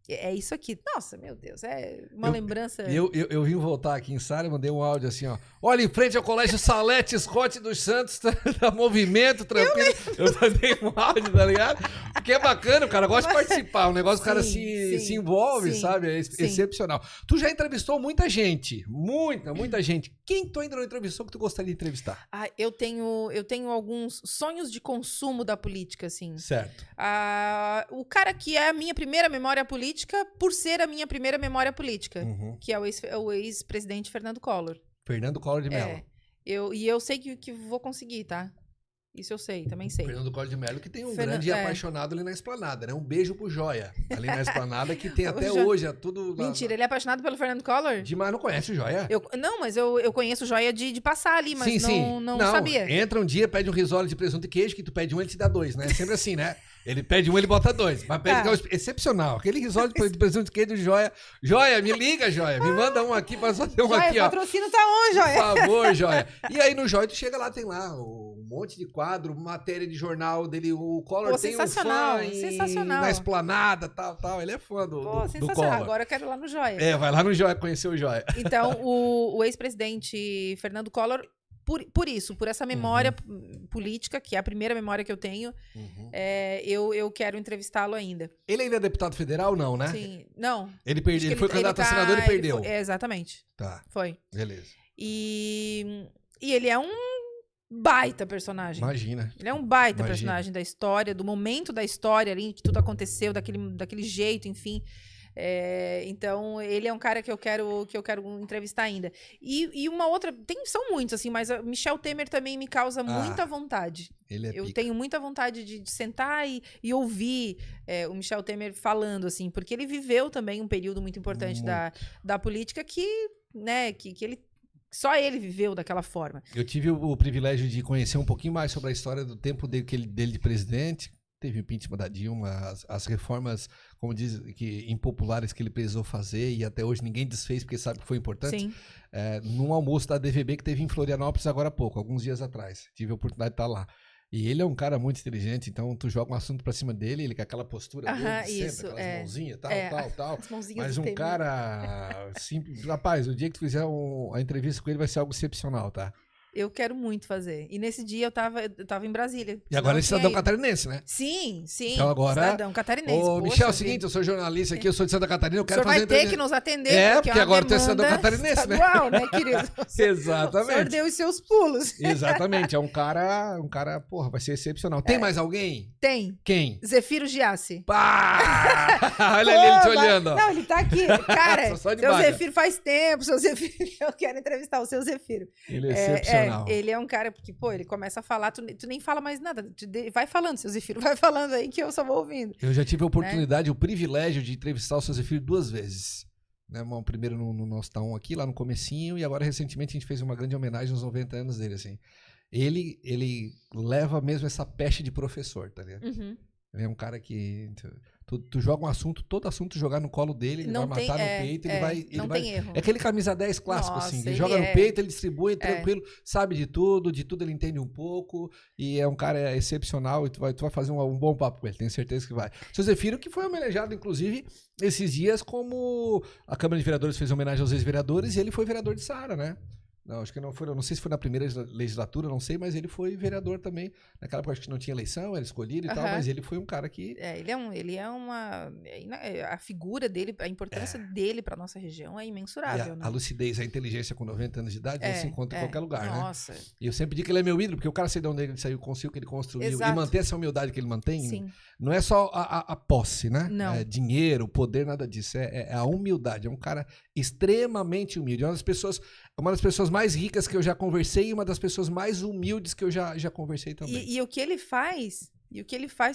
É isso aqui. Nossa, meu Deus, é uma lembrança... Eu vim voltar aqui em Sara e mandei um áudio assim, ó. Olha, em frente ao Colégio Salete Scott dos Santos, tá movimento, tranquilo. Eu mandei um áudio, tá ligado? Porque é bacana, o cara gosta de participar. O negócio, o cara se envolve, sabe? É excepcional. Tu já entrevistou muita gente. Muita gente. Quem tu ainda não entrevistou que tu gostaria de entrevistar? Eu tenho alguns sonhos de consumo da política, assim. Certo. O cara que é a minha primeira memória política, por ser a minha primeira memória política, que é o ex-presidente Fernando Collor. Fernando Collor de Mello. Eu sei que vou conseguir, tá? Isso eu sei, também sei. Fernando Collor de Mello, que tem um grande apaixonado ali na Esplanada, né? Um beijo pro Joia. Ali na Esplanada, que tem até hoje, é tudo... Mentira, ele é apaixonado pelo Fernando Collor? Demais, não conhece o Joia? Não, mas eu conheço o Joia de passar ali, mas não sabia. Entra um dia, pede um risole de presunto e queijo, que tu pede um, ele te dá 2, né? É sempre assim, né? Ele pede um, ele bota 2. Mas pede excepcional. Aquele risole de presunto e queijo do Joia. Joia, me liga, Joia. Me manda um aqui pra fazer um aqui, ó. O patrocínio tá onde, Joia? Por favor, Joia. E aí no Joia, tu chega lá, tem lá um monte de quadro, matéria de jornal dele. O Collor tem um fã na Esplanada, tal. Ele é fã do Collor. Agora eu quero ir lá no Joia. Vai lá no Joia, conhecer o Joia. Então, o ex-presidente Fernando Collor por isso, por essa memória política, que é a primeira memória que eu tenho, eu quero entrevistá-lo ainda. Ele ainda é deputado federal, não, né? Sim, não. Ele perdeu, ele foi candidato a senador e perdeu. Exatamente. Tá. Foi. Beleza. E ele é um baita personagem. Imagina. Ele é um baita personagem da história, do momento da história ali, que tudo aconteceu daquele jeito, enfim. Então, ele é um cara que eu quero entrevistar ainda. E uma outra, são muitos, assim, mas Michel Temer também me causa muita vontade. Ele é eu pica. tenho muita vontade de sentar e ouvir o Michel Temer falando, assim, porque ele viveu também um período muito importante da política que ele só ele viveu daquela forma. Eu tive o privilégio de conhecer um pouquinho mais sobre a história do tempo dele de presidente. Teve o impeachment da Dilma, as reformas, como diz, impopulares que ele precisou fazer e até hoje ninguém desfez porque sabe que foi importante. Sim. Num almoço da DVB que teve em Florianópolis agora há pouco, alguns dias atrás. Tive a oportunidade de estar lá. E ele é um cara muito inteligente, então tu joga um assunto pra cima dele, ele com aquela postura dele, isso, aquelas mãozinhas, tal. As mãozinhas Mas do um Temer. cara simples. Rapaz, o dia que tu fizer a entrevista com ele vai ser algo excepcional, tá? Eu quero muito fazer. E nesse dia eu tava em Brasília. E agora é cidadão catarinense, né? Sim. Então agora, cidadão catarinense. Ô, Michel, é o seguinte, eu sou jornalista aqui, eu sou de Santa Catarina, eu quero fazer. O senhor fazer vai ter que nos atender. Porque agora tu é cidadão catarinense, né? Estadual, né, querido? Exatamente. O senhor deu os seus pulos. Exatamente, é um cara, porra, vai ser excepcional. Tem mais alguém? Tem. Quem? Zefiro Giassi. Pá! Olha ali ele te olhando, ó. Não, ele tá aqui. Cara, Só de seu baga. Zefiro faz tempo, seu Zefiro. Eu quero entrevistar o seu Zefiro. Ele é excepcional. Ele é um cara porque, pô, ele começa a falar, tu nem fala mais nada. Vai falando, seu Zefiro, vai falando aí que eu só vou ouvindo. Eu já tive a oportunidade, o privilégio de entrevistar o seu Zefiro 2 vezes. Né? Primeiro no nosso Taon aqui, lá no comecinho, e agora recentemente a gente fez uma grande homenagem aos 90 anos dele, assim. Ele leva mesmo essa peste de professor, tá ligado? Uhum. Ele é um cara que... Tu joga um assunto, todo assunto jogar no colo dele, ele Não vai matar tem- no peito, ele vai... não tem erro. É aquele camisa 10 clássico, Nossa, assim. Ele ele joga no é- peito, ele distribui, tranquilo, sabe de tudo ele entende um pouco, e é um cara excepcional, e tu vai fazer um bom papo com ele, tenho certeza que vai. Seu Zefiro, que foi homenageado, inclusive, esses dias, como a Câmara de Vereadores fez homenagem aos ex-vereadores, e ele foi vereador de Saara, né? Não, acho que não foi, não sei se foi na primeira legislatura, não sei, mas ele foi vereador também. Naquela época acho que não tinha eleição, era escolhido e tal, mas ele foi um cara que... Ele é uma... A figura dele, a importância dele pra nossa região é imensurável, né? A lucidez, a inteligência com 90 anos de idade, ele se encontra em qualquer lugar, né? Nossa. E eu sempre digo que ele é meu ídolo, porque o cara sei de onde ele saiu, conseguiu o que ele construiu, Exato. e manter essa humildade que ele mantém, Sim. não é só a posse, né? Não. É dinheiro, poder, nada disso. É a humildade. É um cara extremamente humilde. É uma das pessoas mais ricas que eu já conversei e uma das pessoas mais humildes que eu já conversei também. E o que ele faz...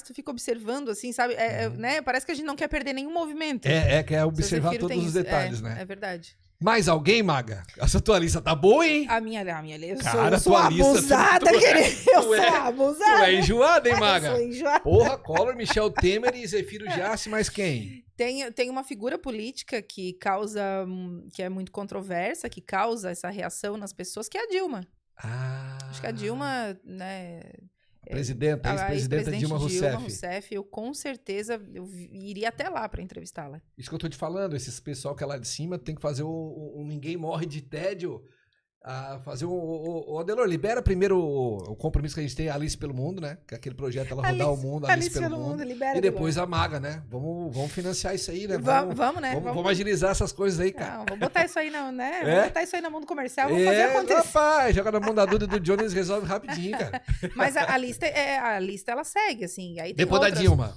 tu fica observando, assim, sabe? Né? Parece que a gente não quer perder nenhum movimento. Quer observar Zefiro todos tem os isso. detalhes, né? É verdade. Mais alguém, Maga? Essa tua lista tá boa, hein? A minha eu Cara, sou tua lista, abusada, querido. Eu sou Tu abusada. é enjoada, hein, Maga? Eu sou enjoada. Porra, Collor, Michel Temer e Zefiro Giassi, mais quem? Tem uma figura política que causa, que é muito controversa, que causa essa reação nas pessoas, que é a Dilma. Acho que a Dilma, né... Presidenta, ex-presidenta Dilma Rousseff. Eu com certeza iria até lá para entrevistá-la. Isso que eu tô te falando, esses pessoal que é lá de cima tem que fazer o Ninguém Morre de Tédio. Fazer o Adelor, libera primeiro o compromisso que a gente tem, Alice pelo Mundo, né? Que é aquele projeto, ela rodar o mundo, Alice pelo mundo. Libera, e depois a Maga, né? Vamos financiar isso aí, né? Vamos, né? Vamos agilizar essas coisas aí, cara. Não, vou botar isso aí, não, né? Vou botar isso aí na mão do comercial, vamos fazer acontecer. Rapaz, joga na mão da Duda e do Jones, resolve rapidinho, cara. Mas a lista, ela segue, assim. Aí tem Depois outras. da Dilma.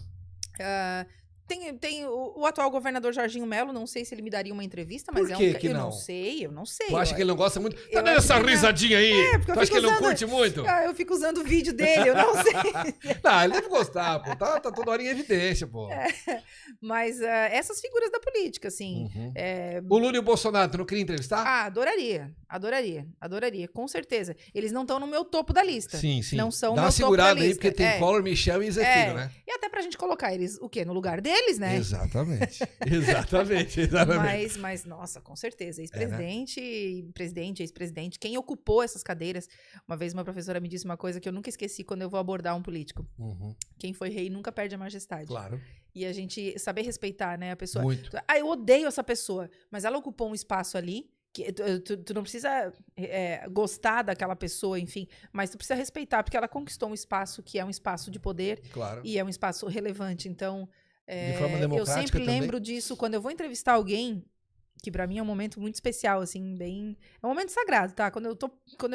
Tem o atual governador Jorginho Melo, não sei se ele me daria uma entrevista, mas Por que que eu não? Eu não sei. Tu acha que ele não gosta muito? Tá eu dando acho essa que não. risadinha aí? Porque eu Tu acha fico que ele não usando- curte muito? Eu fico usando o vídeo dele, eu não sei. Não, ele deve gostar, pô. Tá toda hora em evidência, pô. Mas essas figuras da política, assim. Uhum. O Lula e o Bolsonaro, tu não queria entrevistar? Adoraria, com certeza. Eles não estão no meu topo da lista. Sim. Não são Dá no uma meu topo da segurada aí, lista. porque tem Collor, Michel e Zefiro, né? E até pra gente colocar eles, o quê? No lugar deles, né? Exatamente. Exatamente. Mas, nossa, com certeza. Ex-presidente, presidente, ex-presidente, quem ocupou essas cadeiras. Uma vez uma professora me disse uma coisa que eu nunca esqueci quando eu vou abordar um político. Uhum, Quem foi rei nunca perde a majestade. claro. E a gente saber respeitar, né, a pessoa. Muito. Eu odeio essa pessoa, mas ela ocupou um espaço ali Tu não precisa gostar daquela pessoa, enfim, mas tu precisa respeitar, porque ela conquistou um espaço que é um espaço de poder Claro. e é um espaço relevante. Então, De forma eu democrática sempre também. lembro disso quando eu vou entrevistar alguém, que pra mim é um momento muito especial, assim, bem... É um momento sagrado, tá? Quando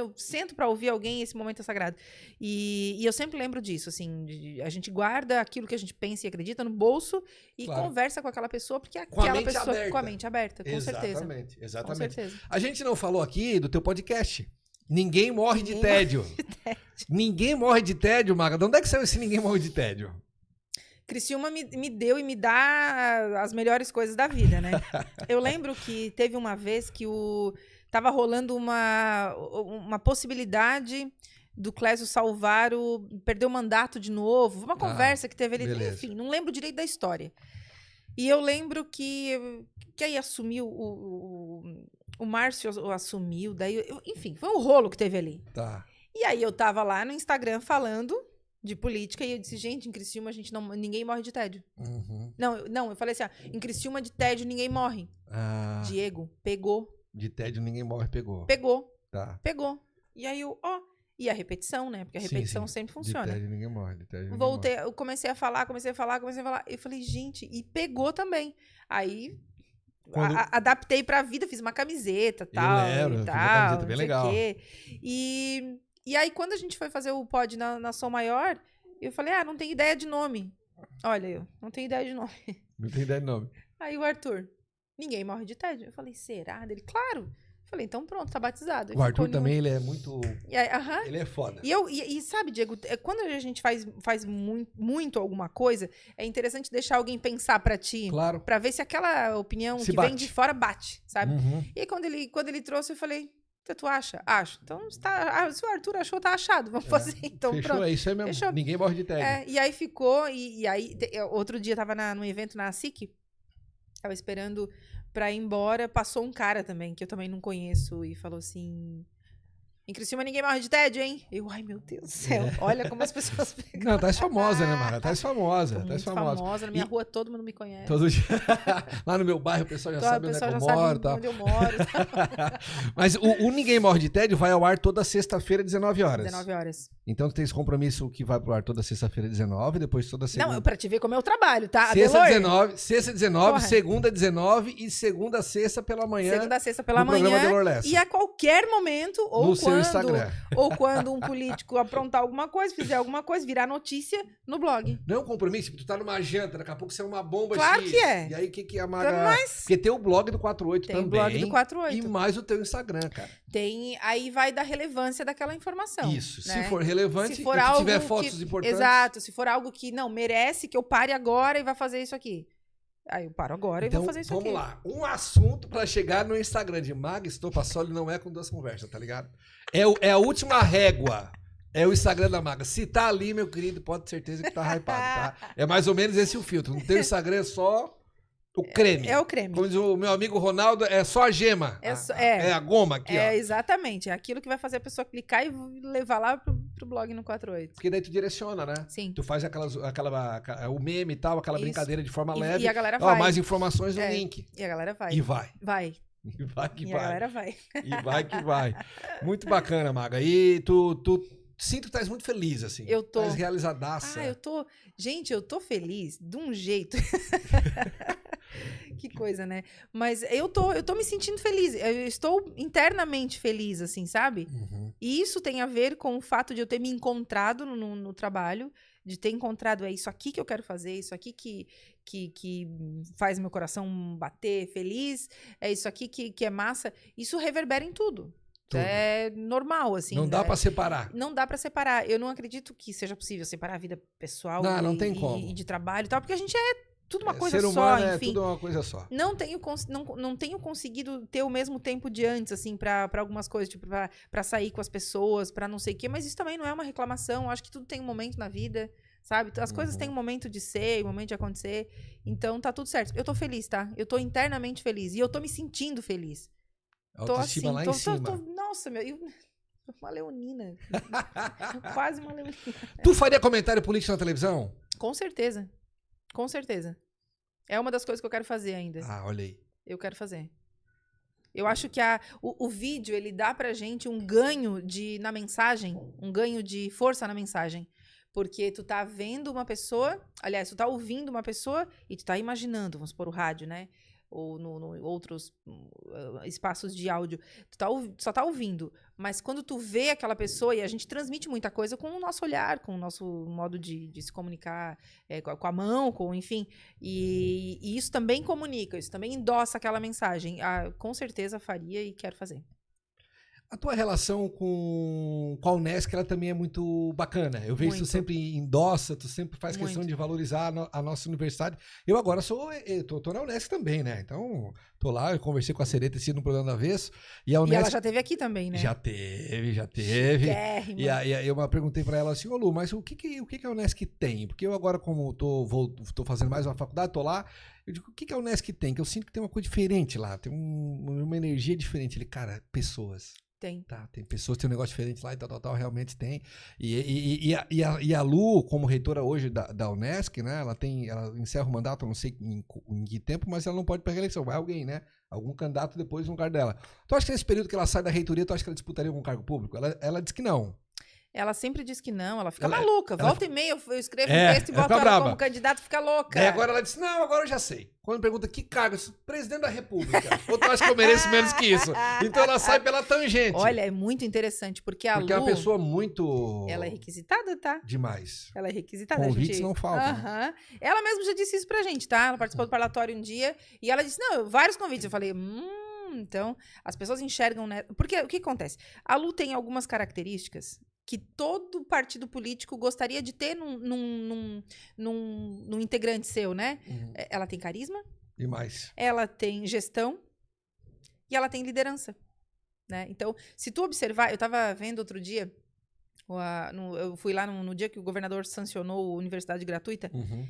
eu sento pra ouvir alguém, esse momento é sagrado. E eu sempre lembro disso, assim, a gente guarda aquilo que a gente pensa e acredita no bolso e Claro. conversa com aquela pessoa, porque é Com a aquela mente pessoa aberta. com a mente aberta, com certeza. Exatamente, Com exatamente. certeza. A gente não falou aqui do teu podcast. Ninguém morre de tédio. Ninguém morre de tédio, Maga. De onde é que saiu esse Ninguém Morre de Tédio? Criciúma me deu e me dá as melhores coisas da vida, né? Eu lembro que teve uma vez que tava rolando uma possibilidade do Clésio Salvaro perder o mandato de novo. Uma conversa que teve ali. Beleza. Enfim, não lembro direito da história. E eu lembro que aí assumiu, o Márcio assumiu, daí, enfim, foi um rolo que teve ali. Tá. E aí eu tava lá no Instagram falando de política e eu disse, gente, em Criciúma ninguém morre de tédio. Uhum. Não, eu falei assim, em Criciúma de tédio ninguém morre. Ah, Diego, pegou. de tédio ninguém morre, pegou. Pegou. Tá. Pegou. E aí e a repetição, né? Porque a repetição sempre funciona. De tédio ninguém morre, de tédio ninguém Voltei, morre. eu comecei a falar. Eu falei, gente, e pegou também. Aí adaptei pra vida, fiz uma camiseta, tal, lembro, e fiz uma tal, camiseta bem não sei o legal. quê. E aí, quando a gente foi fazer o pod na Som Maior, eu falei, não tem ideia de nome. Olha, eu não tenho ideia de nome. Não tem ideia de nome. Aí o Arthur, ninguém morre de tédio. Eu falei, será? Ele, claro. Eu falei, então pronto, tá batizado. O Arthur também, ele é muito... E aí, Ele é foda. E sabe, Diego, quando a gente faz muito alguma coisa, é interessante deixar alguém pensar pra ti. Claro. Pra ver se aquela opinião Se que bate. vem de fora bate, sabe? Uhum. E aí, quando ele trouxe, eu falei, tu acha? Acho. Então, se o Arthur achou, tá achado. Vamos fazer, então Fechou, pronto. é isso aí mesmo. Fechou. Ninguém morre de tédio. E aí ficou, e aí, outro dia tava num evento na SIC, tava esperando pra ir embora, passou um cara também, que eu também não conheço, e falou assim... Em Criciúma ninguém morre de tédio, hein? Eu, ai meu Deus do céu, olha como as pessoas pegam. Não, tá famosa, né, Mara? Tá famosa. Tô Tá muito famosa. Na minha rua todo mundo me conhece. Todo dia. Lá no meu bairro o pessoal já sabe onde é que eu moro. Tá? Onde eu moro. Mas o Ninguém Morre de Tédio vai ao ar toda sexta-feira, 19 horas. 19 horas. Então tu tem esse compromisso que vai pro ar toda sexta-feira, 19, depois toda segunda. Não, pra te ver como é o trabalho, tá? Sexta 19, Porra. segunda 19 e segunda sexta pela manhã. Segunda, sexta pela no programa manhã. Delor Lessa. E a qualquer momento, ou No seu Instagram. ou quando um político aprontar alguma coisa, fizer alguma coisa, virar notícia no blog. Não é um compromisso, tu tá numa janta, daqui a pouco você é uma bomba Claro X. que é. E aí o que a Maga... Mas Porque tem o blog do 48 tem também. o blog do 48. E mais o teu Instagram, cara. Aí vai da relevância daquela informação. Isso. Né? Se for relevante, Se for e algo tiver fotos importantes. Exato. Se for algo que não merece, que eu pare agora e vá fazer isso aqui. Aí eu paro agora Então, e vou fazer isso aqui. vamos lá. Um assunto pra chegar no Instagram de Maga Estopassoli não é com duas conversas, tá ligado? É a última régua. É o Instagram da Maga. Se tá ali, meu querido, pode ter certeza que tá hypado, tá? É mais ou menos esse o filtro. No teu Instagram é só o creme. É o creme. Como diz o meu amigo Ronaldo, é só a gema. É a goma aqui, ó. Exatamente. É aquilo que vai fazer a pessoa clicar e levar lá pro blog no 48. Porque daí tu direciona, né? Sim. Tu faz o meme e tal, aquela Isso. brincadeira de forma leve. E a galera vai. Mais informações no link. E a galera vai. E vai. Vai. E vai que E vai. a galera vai. E vai que vai. Muito bacana, Maga. E tu sinto que estás muito feliz, assim. Eu tô. Estás realizadaça. Gente, eu tô feliz de um jeito. Que coisa, né? Mas eu tô me sentindo feliz. Eu estou internamente feliz, assim, sabe? Uhum. E isso tem a ver com o fato de eu ter me encontrado no trabalho, de ter encontrado, é isso aqui que eu quero fazer, isso aqui que faz meu coração bater feliz, é isso aqui que é massa. Isso reverbera em tudo. Tudo. É normal, assim. Não dá pra separar. Não dá pra separar. Eu não acredito que seja possível separar a vida pessoal Não tem como. e de trabalho e tal, porque a gente é tudo uma coisa Ser só, humano enfim. é tudo uma coisa só. Não tenho conseguido ter o mesmo tempo de antes, assim, pra algumas coisas, tipo, pra sair com as pessoas, pra não sei o quê, mas isso também não é uma reclamação. Eu acho que tudo tem um momento na vida, sabe? As coisas têm um momento de ser, um momento de acontecer. Então tá tudo certo. Eu tô feliz, tá? Eu tô internamente feliz. E eu tô me sentindo feliz. Autoestima lá em cima. Nossa, uma leonina. Quase uma leonina. Tu faria comentário político na televisão? Com certeza. Com certeza. É uma das coisas que eu quero fazer ainda. Olha aí. Eu quero fazer. Eu acho que o vídeo, ele dá pra gente um ganho na mensagem, um ganho de força na mensagem. Porque tu tá vendo uma pessoa, aliás, tu tá ouvindo uma pessoa e tu tá imaginando, vamos supor, o rádio, né? Ou no outros espaços de áudio. Só tá ouvindo. Mas quando tu vê aquela pessoa, e a gente transmite muita coisa com o nosso olhar, com o nosso modo de se comunicar com a mão, enfim. E isso também comunica, isso também endossa aquela mensagem. Com certeza faria e quero fazer. A tua relação com a Unesc, ela também é muito bacana. Eu vejo que tu sempre endossa, tu sempre faz questão de valorizar a nossa universidade. Eu agora tô na Unesc também, né? Então, tô lá, eu conversei com a Sereta no programa da Avesso. E ela já esteve aqui também, né? Já teve. E aí eu perguntei pra ela assim, ô Lu, mas o que a Unesc tem? Porque eu agora, como tô fazendo mais uma faculdade, tô lá, eu digo, o que a Unesc tem? Que eu sinto que tem uma coisa diferente lá, tem uma energia diferente. Ele, cara, pessoas. Tem. Tá, tem pessoas que tem um negócio diferente lá e tal, realmente tem. E a Lu, como reitora hoje da Unesc, né? Ela encerra o mandato, não sei em que tempo, mas ela não pode pegar a eleição. Vai alguém, né? Algum candidato depois no lugar dela. Tu acha que nesse período que ela sai da reitoria, tu acha que ela disputaria algum cargo público? Ela diz que não. Ela sempre diz que não, ela fica maluca. Volta e meia, eu escrevo um texto e boto ela braba. como candidato, fica louca. Aí agora ela disse, não, agora eu já sei. Quando pergunta que cargo, eu disse, presidente da República. Ou tu acha que eu mereço menos que isso? Então ela sai pela tangente. Olha, é muito interessante, porque Lu... Porque é uma pessoa muito... Ela é requisitada, tá? Demais. Ela é requisitada. Convites não faltam. Né? Ela mesma já disse isso pra gente, tá? Ela participou do parlatório um dia e ela disse, não, vários convites. Eu falei, então, as pessoas enxergam... Né? Porque o que acontece? A Lu tem algumas características que todo partido político gostaria de ter num integrante seu, né? Uhum. Ela tem carisma. Demais. Ela tem gestão. E ela tem liderança. Né? Então, se tu observar... Eu estava vendo outro dia... eu fui lá no dia que o governador sancionou a universidade gratuita. Uhum.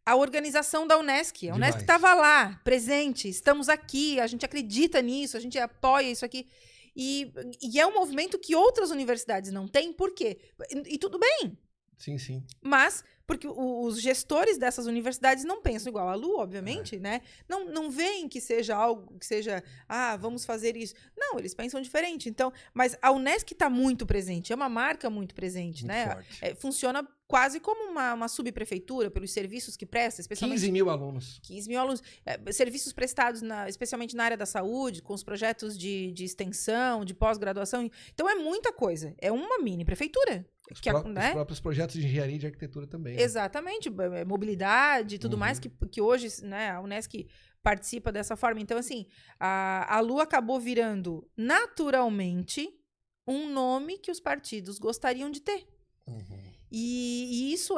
A organização da Unesc. A Unesc estava lá, presente. Estamos aqui, a gente acredita nisso, a gente apoia isso aqui. E é um movimento que outras universidades não têm, por quê? E tudo bem. Sim, sim. Mas, porque os gestores dessas universidades não pensam igual a Lu, obviamente, né? Não veem que seja algo, que seja, vamos fazer isso. Não, eles pensam diferente. Então, mas a Unesc está muito presente, é uma marca muito presente, muito né? Funciona quase como uma subprefeitura, pelos serviços que presta, especialmente... 15 mil alunos. 15 mil alunos. Serviços prestados, especialmente na área da saúde, com os projetos de extensão, de pós-graduação. Então, é muita coisa. É uma mini prefeitura. Os próprios projetos de engenharia e de arquitetura também. Né? Exatamente. Mobilidade e tudo mais, que hoje, né, a Unesc participa dessa forma. Então, assim, a Lu acabou virando naturalmente um nome que os partidos gostariam de ter. Uhum. E isso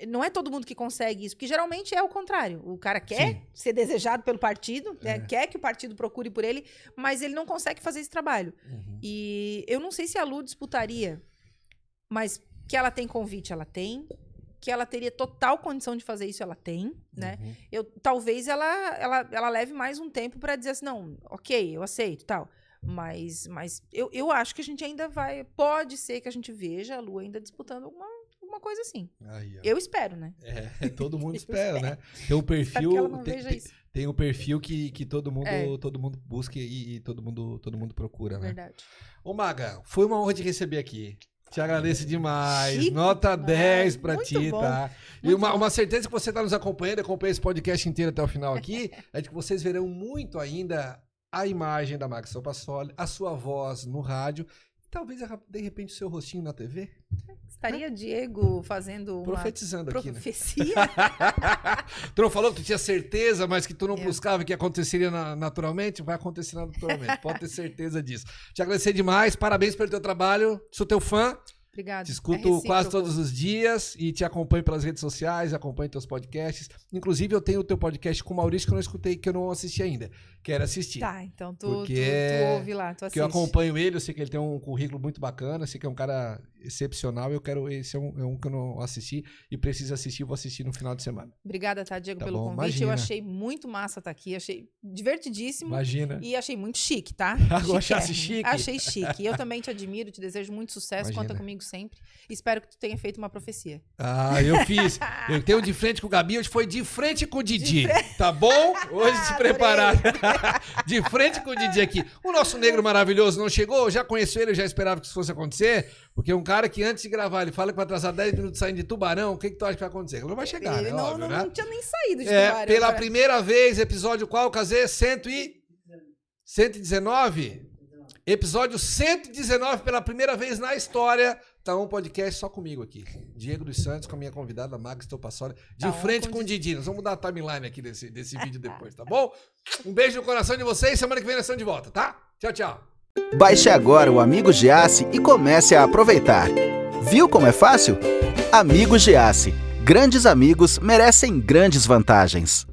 não é todo mundo que consegue isso, porque geralmente é o contrário. O cara quer ser desejado pelo partido, né? Quer que o partido procure por ele, mas ele não consegue fazer esse trabalho. Uhum. E eu não sei se a Lu disputaria, mas que ela tem convite, ela tem. Que ela teria total condição de fazer isso, ela tem, né? Uhum. Talvez ela leve mais um tempo para dizer assim, não, ok, eu aceito, tal. Mas eu acho que a gente ainda pode ser que a gente veja a Lu ainda disputando alguma coisa assim. Aí, eu espero, né? Todo mundo espera, né? Tem um perfil, que ela não veja isso. Tem um perfil que todo mundo busca e todo mundo procura, né? Verdade. Ô Maga, foi uma honra te receber aqui. Te agradeço demais. Chico, Nota 10 pra ti, bom. tá? E uma certeza que você tá nos acompanhando, acompanha esse podcast inteiro até o final aqui, é de que vocês verão muito ainda a imagem da Maga Salpassoli, a sua voz no rádio, talvez de repente o seu rostinho na TV. Estaria Diego fazendo profetizando uma aqui, profecia. Né? Tu não falou que tu tinha certeza, mas que tu não buscava que aconteceria naturalmente? Vai acontecer naturalmente, pode ter certeza disso. Te agradecer demais, parabéns pelo teu trabalho, sou teu fã. Obrigada. Te escuto quase todos os dias e te acompanho pelas redes sociais, acompanho teus podcasts. Inclusive, eu tenho o teu podcast com o Maurício que eu não escutei, que eu não assisti ainda. Quero assistir. Tá, então tu ouve lá, tu assiste. Porque eu acompanho ele, eu sei que ele tem um currículo muito bacana, sei que é um cara excepcional. Esse é um que eu não assisti e preciso assistir, vou assistir no final de semana. Obrigada, tá, Diego, pelo convite. Imagina. Eu achei muito massa estar aqui, achei divertidíssimo. Imagina. E achei muito chique, tá? Achasse chique? Achei chique. E eu também te admiro, te desejo muito sucesso, conta comigo sempre. Espero que tu tenha feito uma profecia. Ah, eu fiz. Eu tenho de frente com o Gabi, hoje foi de frente com o Didi. Tá bom? Hoje se preparar. De frente com o Didi aqui. O nosso negro maravilhoso não chegou? Eu já conheço ele, eu já esperava que isso fosse acontecer. Porque um cara que antes de gravar, ele fala que vai atrasar 10 minutos saindo de Tubarão. O que tu acha que vai acontecer? Ele não vai chegar, Ele né? Óbvio, né? não tinha nem saído de Tubarão. Pela primeira vez, episódio qual, Cazê? 119? Episódio 119 pela primeira vez na história. Tá um podcast só comigo aqui. Diego dos Santos com a minha convidada, Max Topassoli. De frente com o Didi. Nós vamos mudar a timeline aqui desse vídeo depois, tá bom? Um beijo no coração de vocês. Semana que vem nós estamos de volta, tá? Tchau, tchau. Baixe agora o Amigo Giasse e comece a aproveitar. Viu como é fácil? Amigo Giasse. Grandes amigos merecem grandes vantagens.